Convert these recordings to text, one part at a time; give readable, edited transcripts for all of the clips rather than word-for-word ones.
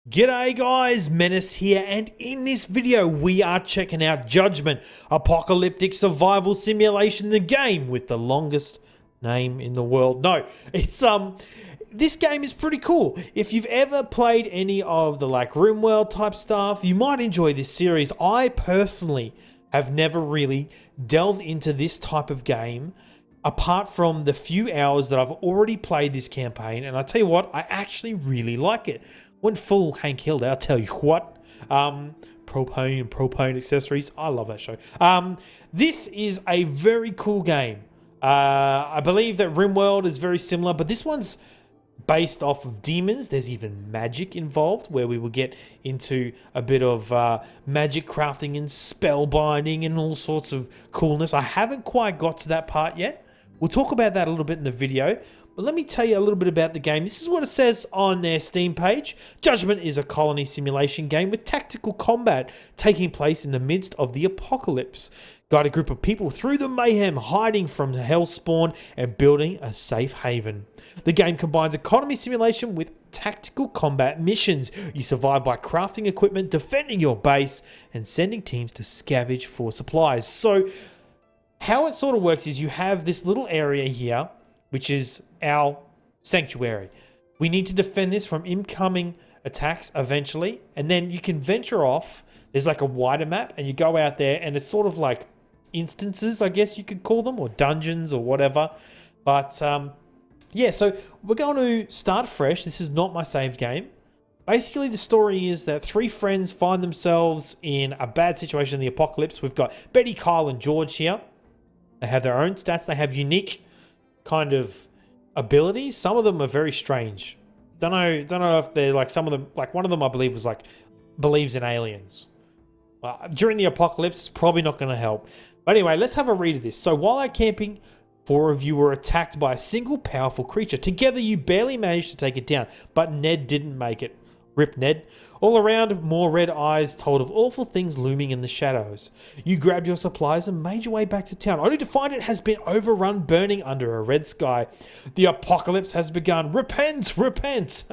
G'day guys, Menace here, and in this video we are checking out Judgement, apocalyptic survival simulation, the game with the longest name in the world. No, it's this game is pretty cool. If you've ever played any of the like RimWorld type stuff, you might enjoy this series. I personally have never really delved into this type of game apart from the few hours that I've already played this campaign, and I tell you what, I actually really like it. Went full Hank Hill, I'll tell you what. Propane and propane accessories. I love that show. This is a very cool game. I believe that RimWorld is very similar, but this one's based off of demons. There's even magic involved, where we will get into a bit of magic crafting and spell binding and all sorts of coolness. I haven't quite got to that part yet. We'll talk about that a little bit in the video. But let me tell you a little bit about the game. This is what it says on their Steam page. Judgement is a colony simulation game with tactical combat taking place in the midst of the apocalypse. Guide a group of people through the mayhem, hiding from hellspawn and building a safe haven. The game combines economy simulation with tactical combat missions. You survive by crafting equipment, defending your base, and sending teams to scavenge for supplies. So how it sort of works is you have this little area here, which is our sanctuary. We need to defend this from incoming attacks eventually, and then you can venture off. There's like a wider map, and you go out there, and it's sort of like instances, I guess you could call them, or dungeons or whatever. But yeah, so we're going to start fresh. This is not my saved game. Basically, the story is that three friends find themselves in a bad situation in the apocalypse. We've got Betty, Kyle, and George here. They have their own stats. They have unique kind of abilities. Some of them are very strange. Don't know if they're like, some of them, like one of them I believe was like believes in aliens. During the apocalypse, it's probably not going to help. But anyway, let's have a read of this. So while out camping, four of you were attacked by a single powerful creature. Together, you barely managed to take it down, but Ned didn't make it. Rip Ned. All around, more red eyes told of awful things looming in the shadows. You grabbed your supplies and made your way back to town, only to find it has been overrun, burning under a red sky. The apocalypse has begun. Repent! Repent!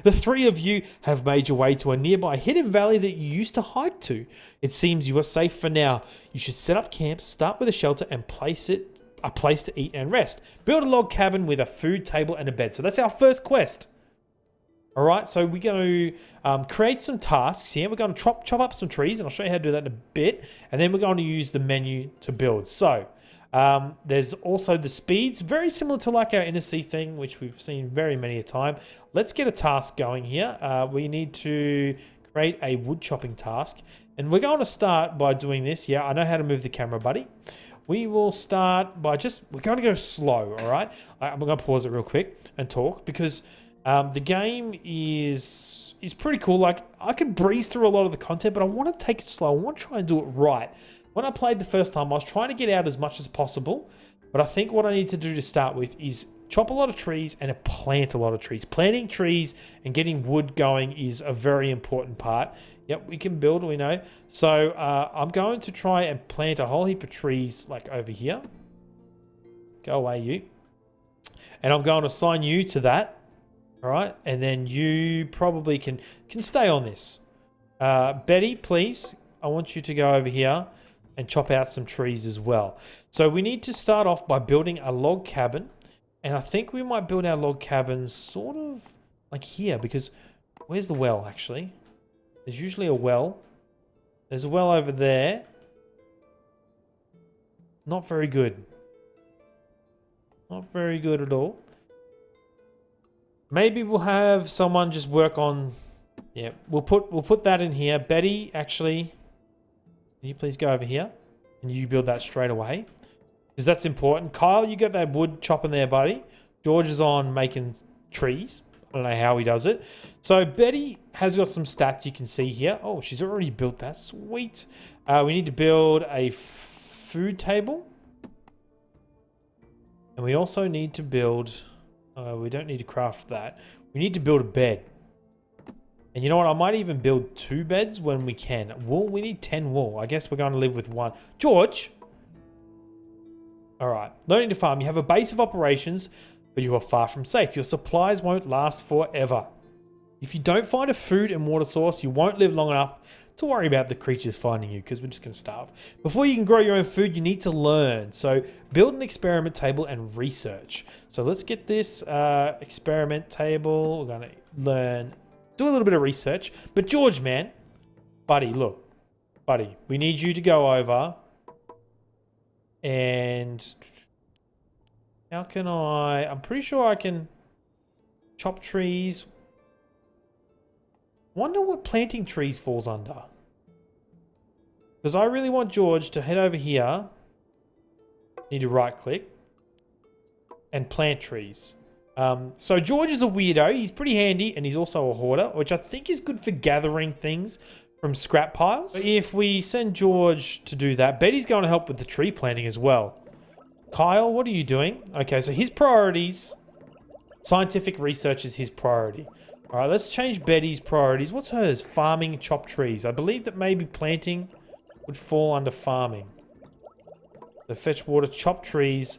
The three of you have made your way to a nearby hidden valley that you used to hike to. It seems you are safe for now. You should set up camp, start with a shelter, and place a place to eat and rest. Build a log cabin with a food table and a bed. So that's our first quest. All right, so we're going to create some tasks here. We're going to chop up some trees, and I'll show you how to do that in a bit. And then we're going to use the menu to build. So there's also the speeds, very similar to like our inner sea thing, which we've seen very many a time. Let's get a task going here. We need to create a wood chopping task. And we're going to start by doing this. Yeah, I know how to move the camera, buddy. We will start by we're going to go slow, all right? I'm going to pause it real quick and talk because the game is pretty cool. Like, I could breeze through a lot of the content, but I want to take it slow. I want to try and do it right. When I played the first time, I was trying to get out as much as possible, but I think what I need to do to start with is chop a lot of trees and plant a lot of trees. Planting trees and getting wood going is a very important part. Yep, we can build, we know. So I'm going to try and plant a whole heap of trees like over here. Go away, you. And I'm going to assign you to that. All right, and then you probably can stay on this. Betty, please, I want you to go over here and chop out some trees as well. So we need to start off by building a log cabin. And I think we might build our log cabin sort of like here, because where's the well, actually? There's usually a well. There's a well over there. Not very good. Not very good at all. Maybe we'll have someone just work on. Yeah, we'll put that in here. Betty, actually, can you please go over here and you build that straight away, because that's important. Kyle, you got that wood chopping there, buddy. George is on making trees. I don't know how he does it. So Betty has got some stats you can see here. Oh, she's already built that. Sweet. We need to build a food table, and we also need to build. We don't need to craft that. We need to build a bed. And you know what? I might even build 2 beds when we can. Wool? We need 10 wool. I guess we're going to live with 1. George! All right. Learning to farm. You have a base of operations, but you are far from safe. Your supplies won't last forever. If you don't find a food and water source, you won't live long enough to worry about the creatures finding you, because we're just going to starve. Before you can grow your own food, you need to learn. So build an experiment table and research. So let's get this experiment table. We're going to learn, do a little bit of research. But George, man, buddy, look. Buddy, we need you to go over and how can I'm pretty sure I can chop trees. Wonder what planting trees falls under. Because I really want George to head over here. Need to right click and plant trees. So George is a weirdo. He's pretty handy and he's also a hoarder, which I think is good for gathering things from scrap piles. So if we send George to do that, Betty's going to help with the tree planting as well. Kyle, what are you doing? Okay, so his priorities, scientific research is his priority. All right, let's change Betty's priorities. What's hers? Farming, chop trees. I believe that maybe planting would fall under farming. So fetch water, chop trees.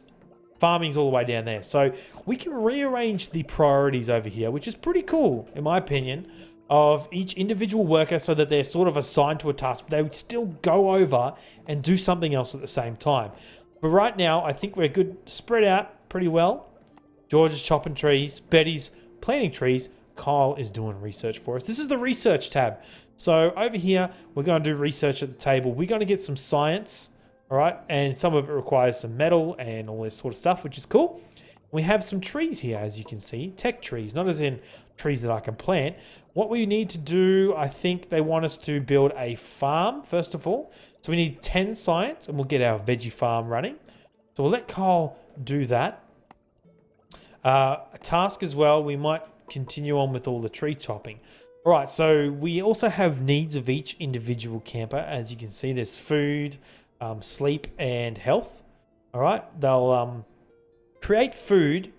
Farming's all the way down there. So we can rearrange the priorities over here, which is pretty cool, in my opinion, of each individual worker so that they're sort of assigned to a task, but they would still go over and do something else at the same time. But right now, I think we're good, spread out pretty well. George is chopping trees. Betty's planting trees. Kyle is doing research for us. This is the research tab. So over here, we're going to do research at the table. We're going to get some science, all right? And some of it requires some metal and all this sort of stuff, which is cool. We have some trees here, as you can see. Tech trees, not as in trees that I can plant. What we need to do, I think they want us to build a farm, first of all. So we need 10 science, and we'll get our veggie farm running. So we'll let Kyle do that. A task as well, we might continue on with all the tree chopping. All right, so we also have needs of each individual camper. As you can see, there's food, sleep, and health. All right, they'll create food.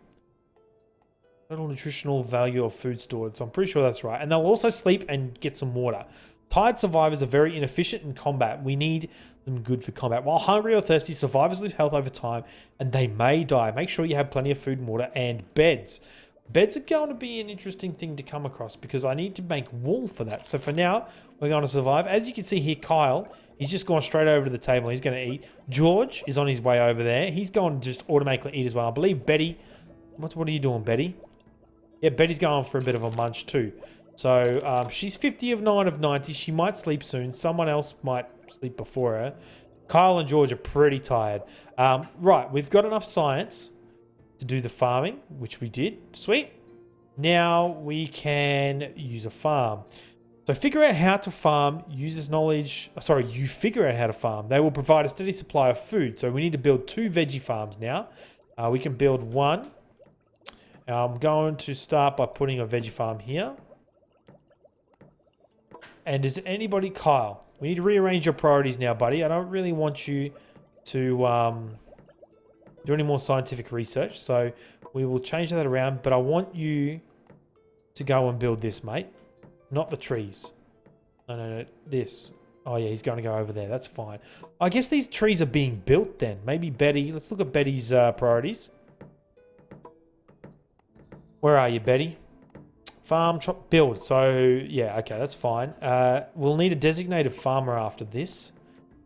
Total nutritional value of food stored. So I'm pretty sure that's right. And they'll also sleep and get some water. Tired survivors are very inefficient in combat. We need them good for combat. While hungry or thirsty, survivors lose health over time and they may die. Make sure you have plenty of food and water and beds. Beds are going to be an interesting thing to come across because I need to make wool for that. So for now, we're going to survive. As you can see here, Kyle, he's just gone straight over to the table. He's going to eat. George is on his way over there. He's going to just automatically eat as well. I believe Betty... What are you doing, Betty? Yeah, Betty's going for a bit of a munch too. So she's 50 of 9 of 90. She might sleep soon. Someone else might sleep before her. Kyle and George are pretty tired. Right, we've got enough science to do the farming, which we did. Sweet. Now we can use a farm. So figure out how to farm. Use this knowledge. Sorry, you figure out how to farm. They will provide a steady supply of food. So we need to build 2 veggie farms now. We can build 1. I'm going to start by putting a veggie farm here. And is anybody... Kyle, we need to rearrange your priorities now, buddy. I don't really want you to do any more scientific research. So we will change that around. But I want you to go and build this, mate. Not the trees. No. This. Oh, yeah, he's going to go over there. That's fine. I guess these trees are being built then. Maybe Betty... Let's look at Betty's priorities. Where are you, Betty? Farm, chop, build. So, yeah, okay, that's fine. We'll need a designated farmer after this.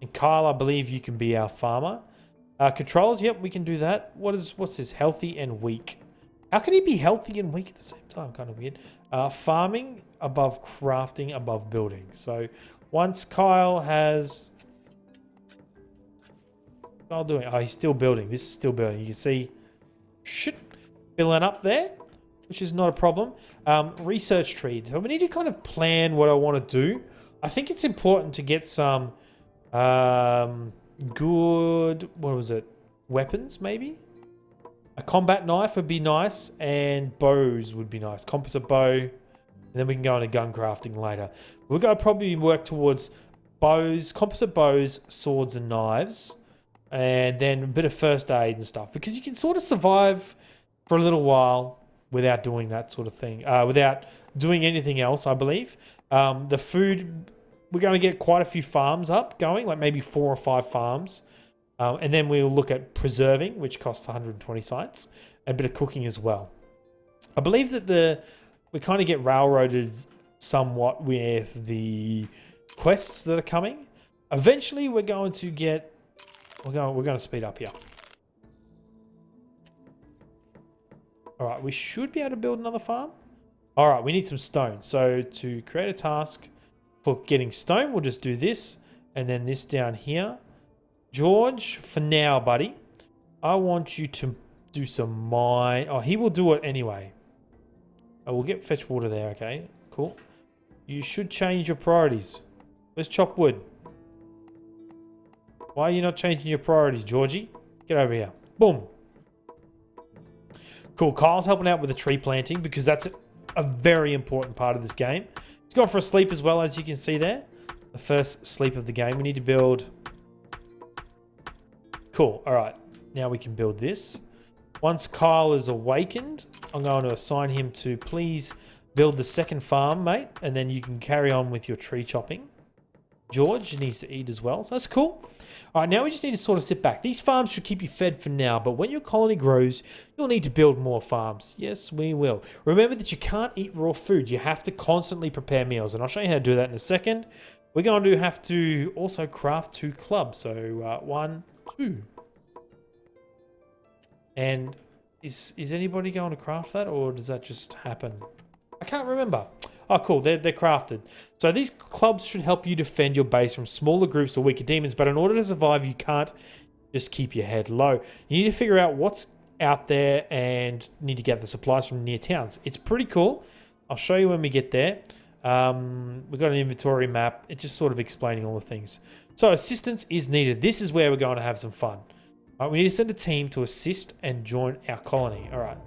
And Kyle, I believe you can be our farmer. Controls, yep, we can do that. What's this? Healthy and weak. How can he be healthy and weak at the same time? Kind of weird. Farming above crafting, above building. So, once Kyle has... Kyle doing... Oh, he's still building. This is still building. You can see... Shit. Filling up there. Which is not a problem. Research tree. So we need to kind of plan what I want to do. I think it's important to get some good, what was it? Weapons, maybe? A combat knife would be nice, and bows would be nice. Composite bow, and then we can go into gun crafting later. We're going to probably work towards bows, composite bows, swords, and knives, and then a bit of first aid and stuff, because you can sort of survive for a little while without doing that sort of thing, without doing anything else, I believe. The food, we're going to get quite a few farms up going, like maybe 4 or 5 farms. And then we'll look at preserving, which costs 120 sites, and a bit of cooking as well. I believe that the we kind of get railroaded somewhat with the quests that are coming. Eventually, we're going to get... We're going to speed up here. All right, we should be able to build another farm. All right, we need some stone. So to create a task for getting stone, we'll just do this. And then this down here. George, for now, buddy, I want you to do some mine. Oh, he will do it anyway. Oh, we'll get fetch water there. Okay, cool. You should change your priorities. Let's chop wood. Why are you not changing your priorities, Georgie? Get over here. Boom. Cool. Kyle's helping out with the tree planting because that's a very important part of this game. He's gone for a sleep as well, as you can see there. The first sleep of the game. We need to build... Cool. All right. Now we can build this. Once Kyle is awakened, I'm going to assign him to please build the second farm, mate. And then you can carry on with your tree chopping. George needs to eat as well. So that's cool. All right, now we just need to sort of sit back. These farms should keep you fed for now, but when your colony grows, you'll need to build more farms. Yes, we will. Remember that you can't eat raw food. You have to constantly prepare meals, and I'll show you how to do that in a second. We're going to have to also craft 2 clubs. So 1, 2. And is anybody going to craft that, or does that just happen? I can't remember. Oh, cool. They're crafted. So these clubs should help you defend your base from smaller groups or weaker demons, but in order to survive, you can't just keep your head low. You need to figure out what's out there and need to get the supplies from near towns. It's pretty cool. I'll show you when we get there. We've got an inventory map. It's just sort of explaining all the things. So assistance is needed. This is where we're going to have some fun. All right, we need to send a team to assist and join our colony. All right.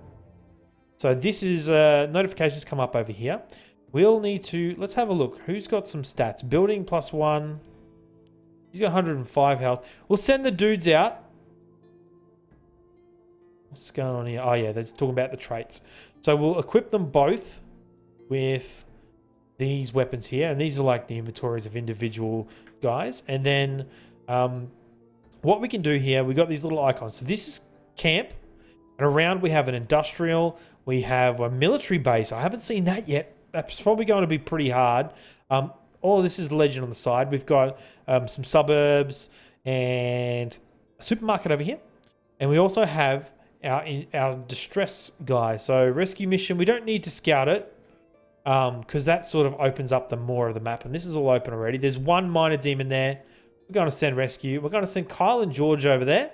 So this is notifications come up over here. We'll need to, let's have a look. Who's got some stats? Building +1. He's got 105 health. We'll send the dudes out. What's going on here? Oh yeah, that's talking about the traits. So we'll equip them both with these weapons here. And these are like the inventories of individual guys. And then what we can do here, we've got these little icons. So this is camp. And around we have an industrial. We have a military base. I haven't seen that yet. That's probably going to be pretty hard. All of this is legend on the side. We've got some suburbs and a supermarket over here. And we also have our distress guy. So rescue mission, we don't need to scout it because that sort of opens up the more of the map. And this is all open already. There's one minor demon there. We're going to send rescue. We're going to send Kyle and George over there.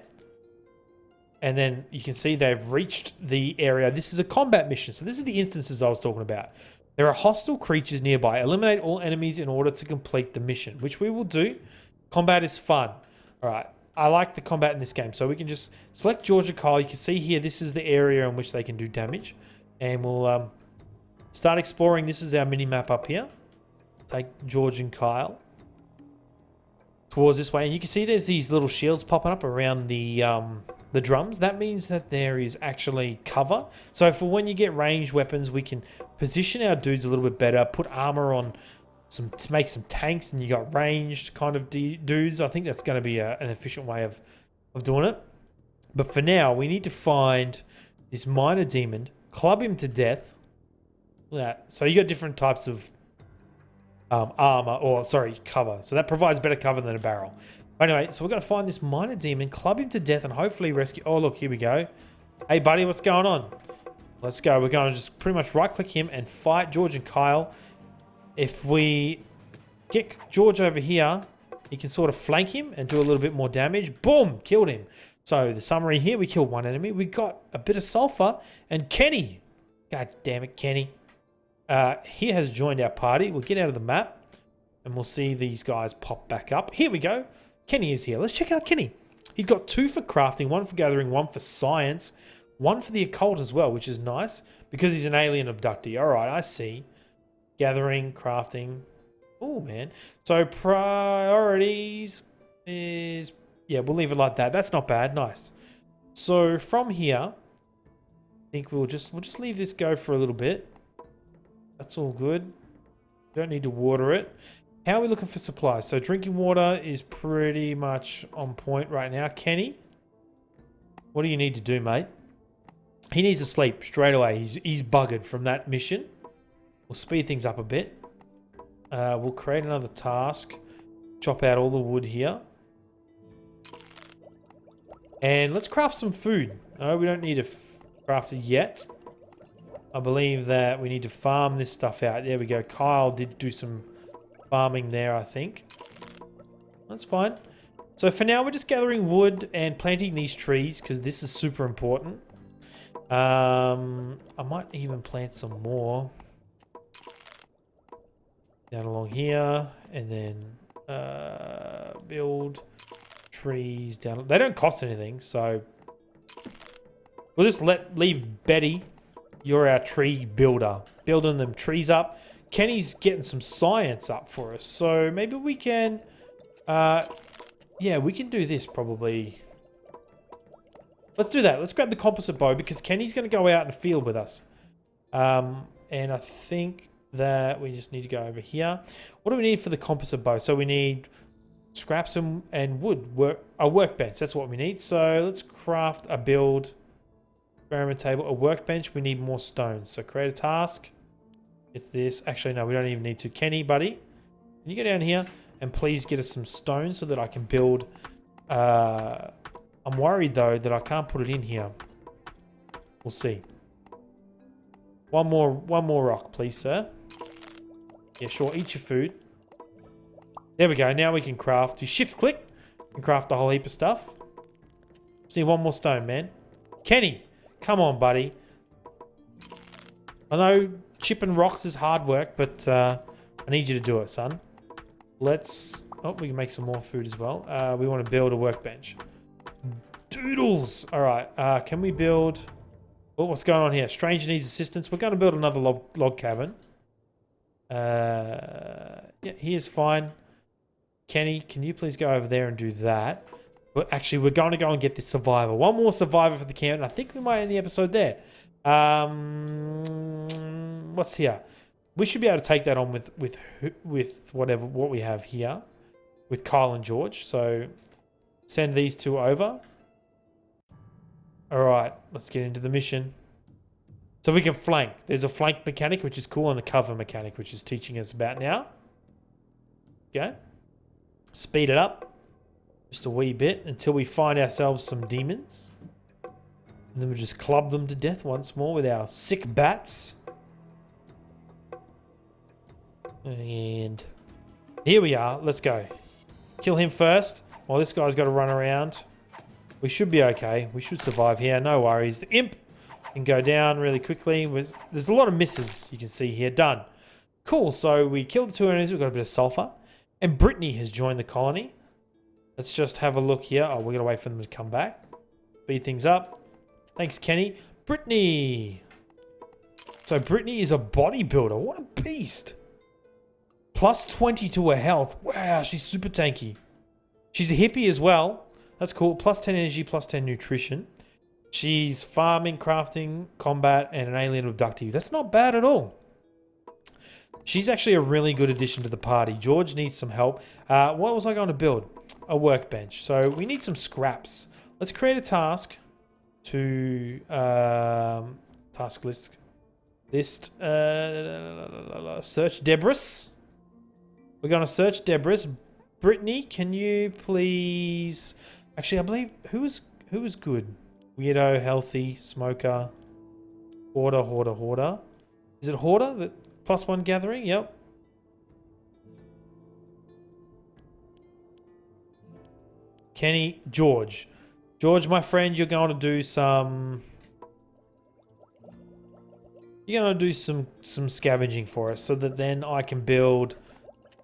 And then you can see they've reached the area. This is a combat mission. So this is the instances I was talking about. There are hostile creatures nearby. Eliminate all enemies in order to complete the mission, which we will do. Combat is fun. All right. I like the combat in this game. So we can just select George and Kyle. You can see here, this is the area in which they can do damage. And we'll start exploring. This is our mini-map up here. Take George and Kyle towards this way. And you can see there's these little shields popping up around the drums. That means that there is actually cover. So for when you get ranged weapons, we can position our dudes a little bit better, put armor on to make some tanks, and you got ranged kind of dudes. I think that's going to be an efficient way of doing it. But for now, we need to find this minor demon, club him to death. Look at that. So you got different types of armor, or sorry, cover. So that provides better cover than a barrel. Anyway, so we're going to find this minor demon, club him to death, and hopefully rescue... Oh, look, here we go. Hey, buddy, what's going on? Let's go. We're going to just pretty much right-click him and fight George and Kyle. If we get George over here, he can sort of flank him and do a little bit more damage. Boom! Killed him. So the summary here, we killed one enemy. We got a bit of sulfur. And Kenny. God damn it, Kenny. He has joined our party. We'll get out of the map and we'll see these guys pop back up. Here we go. Kenny is here. Let's check out Kenny. He's got 2 for crafting, 1 for gathering, 1 for science, 1 for the occult as well, which is nice because he's an alien abductee. All right, I see. Gathering, crafting. Oh, man. So priorities is... Yeah, we'll leave it like that. That's not bad. Nice. So from here, I think we'll just leave this go for a little bit. That's all good. Don't need to water it. How are we looking for supplies? So drinking water is pretty much on point right now. Kenny, what do you need to do, mate? He needs to sleep straight away. He's buggered from that mission. We'll speed things up a bit. We'll create another task. Chop out all the wood here. And let's craft some food. No, we don't need to craft it yet. I believe that we need to farm this stuff out. There we go. Kyle did do some farming there, I think. That's fine. So for now, we're just gathering wood and planting these trees because this is super important. I might even plant some more down along here, and then build trees down. They don't cost anything, so we'll just leave Betty. You're our tree builder, building them trees up. Kenny's getting some science up for us, so maybe we can. Yeah, we can do this probably. Let's do that. Let's grab the composite bow because Kenny's going to go out in the field with us. And I think that we just need to go over here. What do we need for the composite bow? So we need scraps and wood. A workbench. That's what we need. So let's craft a build. Experiment table. A workbench. We need more stones. So create a task. It's this. Actually, no, we don't even need to. Kenny, buddy, can you go down here and please get us some stones so that I can build... I'm worried, though, that I can't put it in here. We'll see. One more rock, please, sir. Yeah, sure. Eat your food. There we go. Now we can craft. You shift-click and craft a whole heap of stuff. Just need one more stone, man. Kenny, come on, buddy. I know chipping rocks is hard work, but I need you to do it, son. Let's... Oh, we can make some more food as well. We want to build a workbench. Doodles! Alright, can we build... Oh, what's going on here? Stranger needs assistance. We're going to build another log cabin. Yeah, here's fine. Kenny, can you please go over there and do that? But actually, we're going to go and get this survivor. One more survivor for the camp, and I think we might end the episode there. What's here? We should be able to take that on with what we have here. With Kyle and George. So, send these two over. Alright, let's get into the mission. So we can flank. There's a flank mechanic, which is cool, and the cover mechanic, which is teaching us about now. Okay. Speed it up. Just a wee bit until we find ourselves some demons. And then we'll just club them to death once more with our sick bats. And here we are. Let's go. Kill him first while this guy's got to run around. We should be okay. We should survive here. No worries. The imp can go down really quickly. There's a lot of misses you can see here. Done. Cool. So we killed the two enemies. We've got a bit of sulfur. And Brittany has joined the colony. Let's just have a look here. Oh, we're going to wait for them to come back. Speed things up. Thanks, Kenny. Brittany. So Brittany is a bodybuilder. What a beast. Plus 20 to her health. Wow, she's super tanky. She's a hippie as well. That's cool. Plus 10 energy, plus 10 nutrition. She's farming, crafting, combat, and an alien abductee. That's not bad at all. She's actually a really good addition to the party. George needs some help. What was I going to build? A workbench. So we need some scraps. Let's create a task to task list. Search Debris. We're going to search Debris. Brittany, can you please... Actually, I believe... Who was good? Weirdo, healthy, smoker, hoarder. Is it hoarder? The +1 gathering? Yep. Kenny, George. George, my friend, you're going to do some... You're going to do some scavenging for us so that then I can build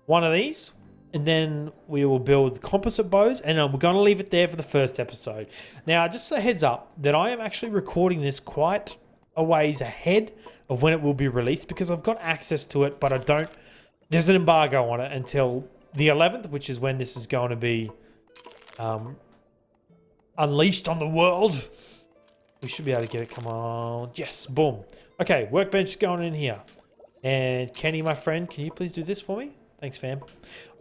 one of these. And then we will build composite bows, and we're going to leave it there for the first episode. Now, just a heads up that I am actually recording this quite a ways ahead of when it will be released because I've got access to it, but I don't... There's an embargo on it until the 11th, which is when this is going to be unleashed on the world. We should be able to get it. Come on. Yes, boom. Okay, workbench going in here. And Kenny, my friend, can you please do this for me? Thanks, fam.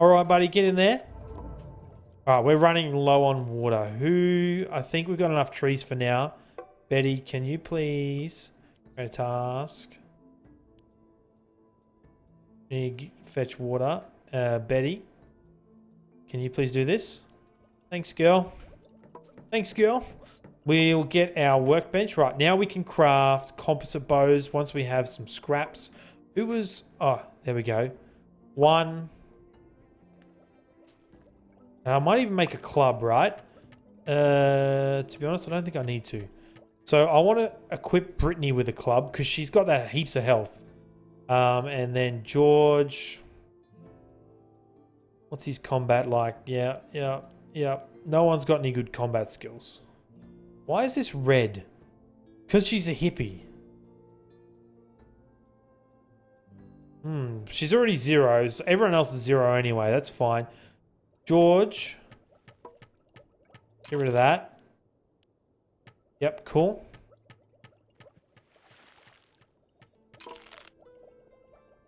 All right, buddy, get in there. All right, we're running low on water. I think we've got enough trees for now. Betty, can you please create a task? Fetch water. Betty, can you please do this? Thanks, girl. Thanks, girl. We'll get our workbench. Right, now we can craft composite bows once we have some scraps. Who was... Oh, there we go. One. And I might even make a club, right? To be honest, I don't think I need to. So I want to equip Brittany with a club because she's got that heaps of health. And then George... What's his combat like? Yeah. No one's got any good combat skills. Why is this red? Because she's a hippie. She's already zeros. Everyone else is zero anyway. That's fine. George. Get rid of that. Yep, cool.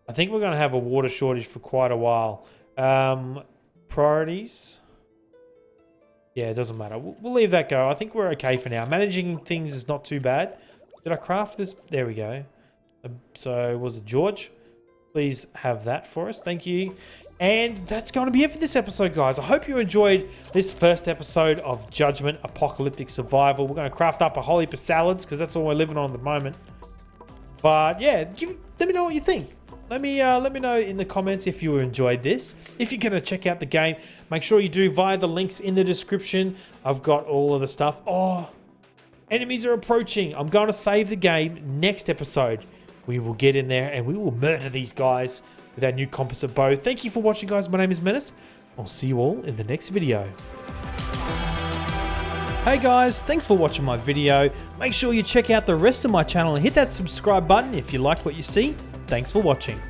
I think we're going to have a water shortage for quite a while. Priorities. Yeah, it doesn't matter. We'll leave that go. I think we're okay for now. Managing things is not too bad. Did I craft this? There we go. So was it George? Please have that for us. Thank you. And that's going to be it for this episode, guys. I hope you enjoyed this first episode of Judgment Apocalyptic Survival. We're going to craft up a whole heap of salads because that's all we're living on at the moment. But yeah, let me know what you think. Let me know in the comments if you enjoyed this. If you're going to check out the game, make sure you do via the links in the description. I've got all of the stuff. Oh, enemies are approaching. I'm going to save the game. Next episode, we will get in there and we will murder these guys with our new composite bow. Thank you for watching, guys. My name is Menace. I'll see you all in the next video. Hey guys, thanks for watching my video. Make sure you check out the rest of my channel and hit that subscribe button if you like what you see. Thanks for watching.